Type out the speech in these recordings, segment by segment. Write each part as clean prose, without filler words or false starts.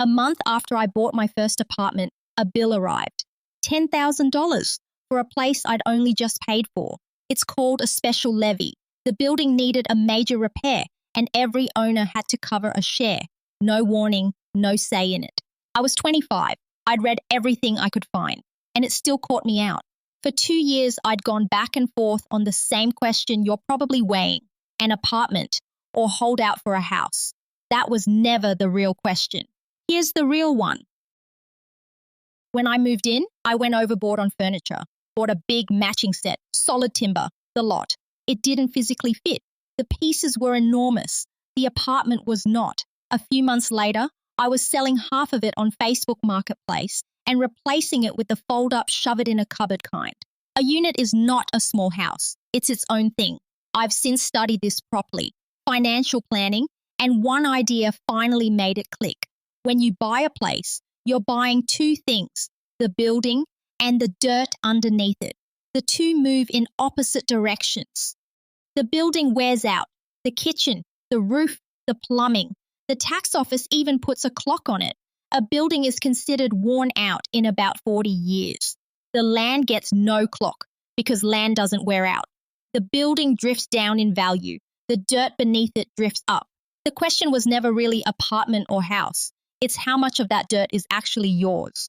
A month after I bought my first apartment, a bill arrived. $10,000 for a place I'd only just paid for. It's called a special levy. The building needed a major repair, and every owner had to cover a share. No warning, no say in it. I was 25. I'd read everything I could find, and it still caught me out. For 2 years, I'd gone back and forth on the same question you're probably weighing: an apartment or hold out for a house. That was never the real question. Here's the real one. When I moved in, I went overboard on furniture, bought a big matching set, solid timber, the lot. It didn't physically fit. The pieces were enormous. The apartment was not. A few months later, I was selling half of it on Facebook Marketplace and replacing it with the fold-up, shove-it-in-a-cupboard kind. A unit is not a small house. It's its own thing. I've since studied this properly. Financial planning, and one idea finally made it click. When you buy a place, you're buying two things: the building and the dirt underneath it. The two move in opposite directions. The building wears out. The kitchen, the roof, the plumbing. The tax office even puts a clock on it. A building is considered worn out in about 40 years. The land gets no clock because land doesn't wear out. The building drifts down in value. The dirt beneath it drifts up. The question was never really apartment or house. It's how much of that dirt is actually yours.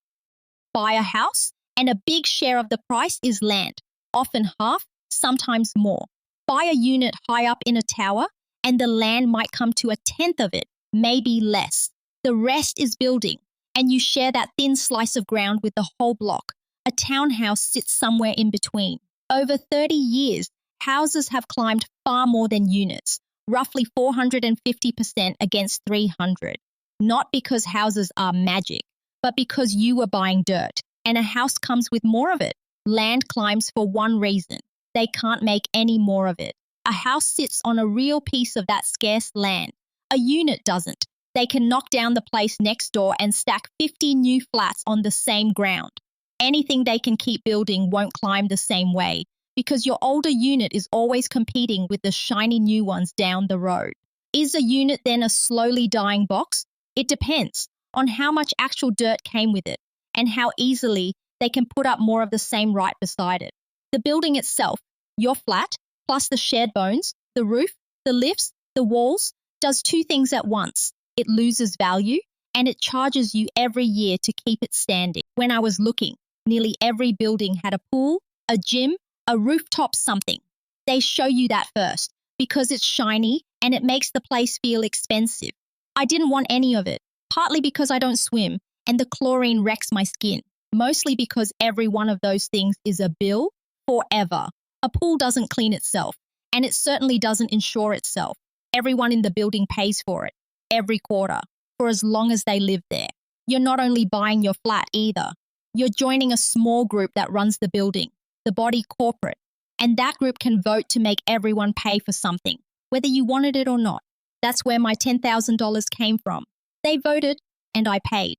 Buy a house, and a big share of the price is land, often half, sometimes more. Buy a unit high up in a tower, and the land might come to a tenth of it, maybe less. The rest is building, and you share that thin slice of ground with the whole block. A townhouse sits somewhere in between. Over 30 years, houses have climbed far more than units, roughly 450% against 300. Not because houses are magic, but because you were buying dirt, and a house comes with more of it. Land climbs for one reason: they can't make any more of it. A house sits on a real piece of that scarce land. A unit doesn't. They can knock down the place next door and stack 50 new flats on the same ground. Anything they can keep building won't climb the same way, because your older unit is always competing with the shiny new ones down the road. Is a unit then a slowly dying box? It depends on how much actual dirt came with it and how easily they can put up more of the same right beside it. The building itself, your flat, plus the shared bones, the roof, the lifts, the walls, does two things at once. It loses value, and it charges you every year to keep it standing. When I was looking, nearly every building had a pool, a gym, a rooftop something. They show you that first because it's shiny and it makes the place feel expensive. I didn't want any of it, partly because I don't swim and the chlorine wrecks my skin, mostly because every one of those things is a bill forever. A pool doesn't clean itself, and it certainly doesn't insure itself. Everyone in the building pays for it, every quarter, for as long as they live there. You're not only buying your flat either. You're joining a small group that runs the building, the body corporate, and that group can vote to make everyone pay for something, whether you wanted it or not. That's where my $10,000 came from. They voted, and I paid.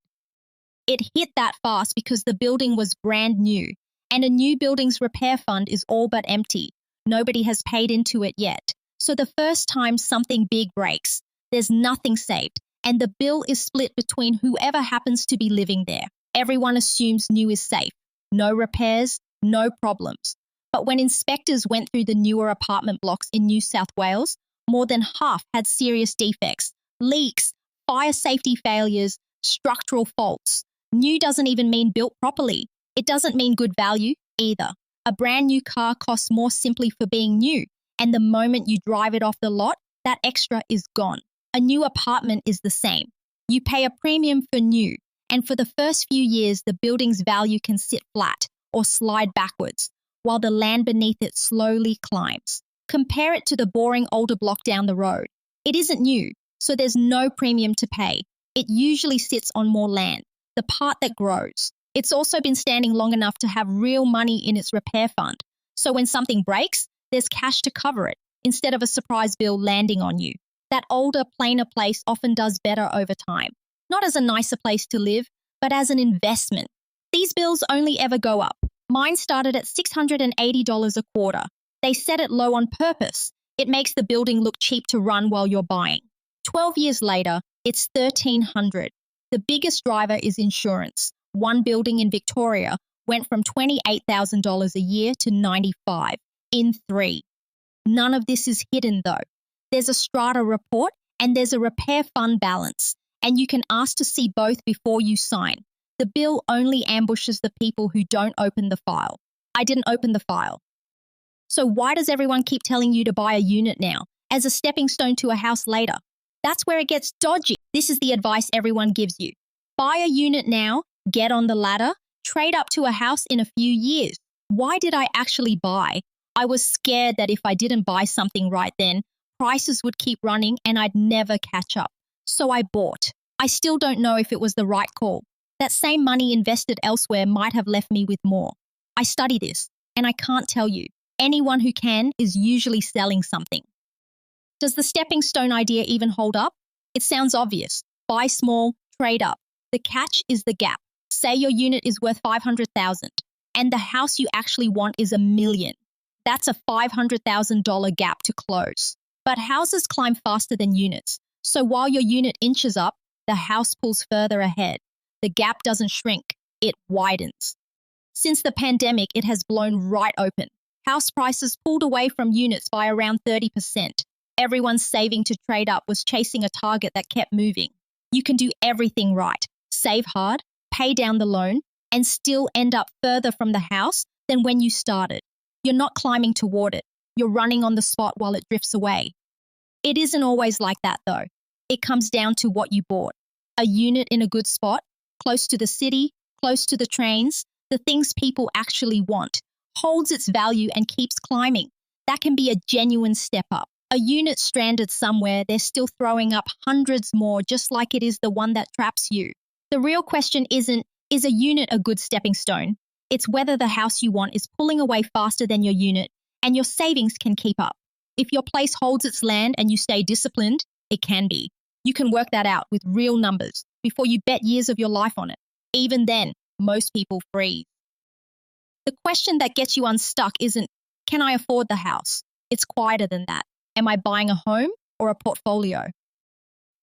It hit that fast because the building was brand new, and a new building's repair fund is all but empty. Nobody has paid into it yet. So the first time something big breaks, there's nothing saved, and the bill is split between whoever happens to be living there. Everyone assumes new is safe. No repairs, no problems. But when inspectors went through the newer apartment blocks in New South Wales, more than half had serious defects, leaks, fire safety failures, structural faults. New doesn't even mean built properly. It doesn't mean good value either. A brand new car costs more simply for being new, and the moment you drive it off the lot, that extra is gone. A new apartment is the same. You pay a premium for new, and for the first few years, the building's value can sit flat or slide backwards, while the land beneath it slowly climbs. Compare it to the boring older block down the road. It isn't new, so there's no premium to pay. It usually sits on more land, the part that grows. It's also been standing long enough to have real money in its repair fund, so when something breaks, there's cash to cover it, instead of a surprise bill landing on you. That older, plainer place often does better over time, not as a nicer place to live, but as an investment. These bills only ever go up. Mine started at $680 a quarter. They set it low on purpose. It makes the building look cheap to run while you're buying. 12 years later, it's $1,300. The biggest driver is insurance. One building in Victoria went from $28,000 a year to $95,000 in 3. None of this is hidden though. There's a strata report and there's a repair fund balance, and you can ask to see both before you sign. The bill only ambushes the people who don't open the file. I didn't open the file. So why does everyone keep telling you to buy a unit now as a stepping stone to a house later? That's where it gets dodgy. This is the advice everyone gives you. Buy a unit now, get on the ladder, trade up to a house in a few years. Why did I actually buy? I was scared that if I didn't buy something right then, prices would keep running and I'd never catch up. So I bought. I still don't know if it was the right call. That same money invested elsewhere might have left me with more. I study this, and I can't tell you. Anyone who can is usually selling something. Does the stepping stone idea even hold up? It sounds obvious. Buy small, trade up. The catch is the gap. Say your unit is worth $500,000 and the house you actually want is $1 million. That's a $500,000 gap to close. But houses climb faster than units. So while your unit inches up, the house pulls further ahead. The gap doesn't shrink, it widens. Since the pandemic, it has blown right open. House prices pulled away from units by around 30%. Everyone saving to trade up was chasing a target that kept moving. You can do everything right, save hard, pay down the loan, and still end up further from the house than when you started. You're not climbing toward it. You're running on the spot while it drifts away. It isn't always like that, though. It comes down to what you bought. A unit in a good spot, close to the city, close to the trains, the things people actually want, holds its value and keeps climbing. That can be a genuine step up. A unit stranded somewhere, they're still throwing up hundreds more, just like it is the one that traps you. The real question isn't, is a unit a good stepping stone? It's whether the house you want is pulling away faster than your unit and your savings can keep up. If your place holds its land and you stay disciplined, it can be. You can work that out with real numbers before you bet years of your life on it. Even then, most people freeze. The question that gets you unstuck isn't, can I afford the house? It's quieter than that. Am I buying a home or a portfolio?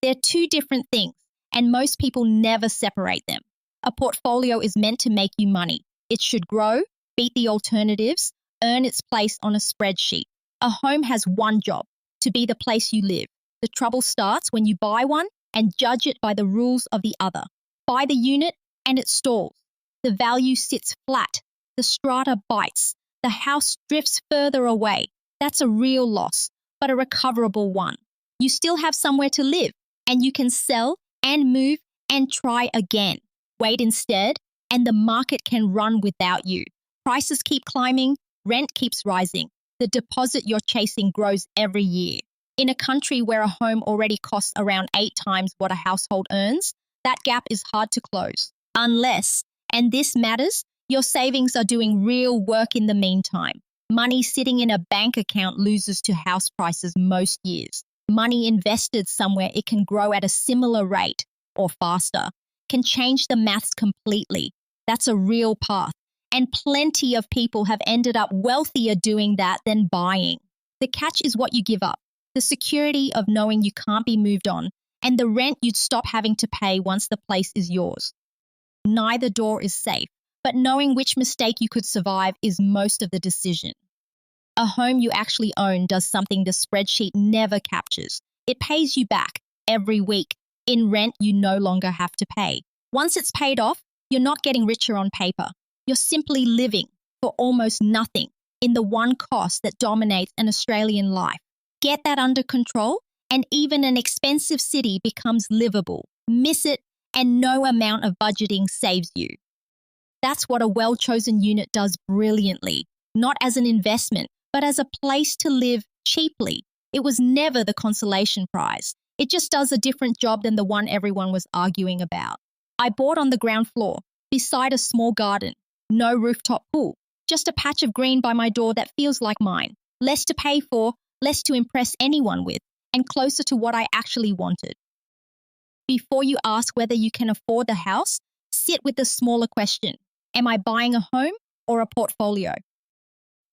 They're two different things, and most people never separate them. A portfolio is meant to make you money. It should grow, beat the alternatives, earn its place on a spreadsheet. A home has one job, to be the place you live. The trouble starts when you buy one and judge it by the rules of the other. Buy the unit and it stalls. The value sits flat. The strata bites. The house drifts further away. That's a real loss, but a recoverable one. You still have somewhere to live, and you can sell and move and try again. Wait instead, and the market can run without you. Prices keep climbing, rent keeps rising. The deposit you're chasing grows every year. In a country where a home already costs around 8 times what a household earns, that gap is hard to close. Unless, and this matters, your savings are doing real work in the meantime. Money sitting in a bank account loses to house prices most years. Money invested somewhere it can grow at a similar rate or faster can change the maths completely. That's a real path. And plenty of people have ended up wealthier doing that than buying. The catch is what you give up. The security of knowing you can't be moved on, and the rent you'd stop having to pay once the place is yours. Neither door is safe, but knowing which mistake you could survive is most of the decision. A home you actually own does something the spreadsheet never captures. It pays you back every week. In rent, you no longer have to pay. Once it's paid off, you're not getting richer on paper. You're simply living for almost nothing in the one cost that dominates an Australian life. Get that under control, and even an expensive city becomes livable. Miss it, and no amount of budgeting saves you. That's what a well-chosen unit does brilliantly, not as an investment, but as a place to live cheaply. It was never the consolation prize. It just does a different job than the one everyone was arguing about. I bought on the ground floor, beside a small garden. No rooftop pool, just a patch of green by my door that feels like mine. Less to pay for, less to impress anyone with, and closer to what I actually wanted. Before you ask whether you can afford the house, sit with the smaller question. Am I buying a home or a portfolio?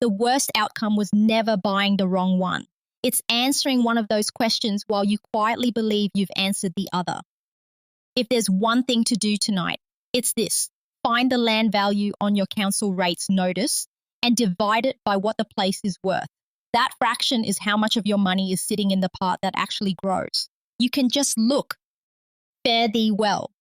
The worst outcome was never buying the wrong one. It's answering one of those questions while you quietly believe you've answered the other. If there's one thing to do tonight, it's this. Find the land value on your council rates notice and divide it by what the place is worth. That fraction is how much of your money is sitting in the part that actually grows. You can just look. Fare thee well.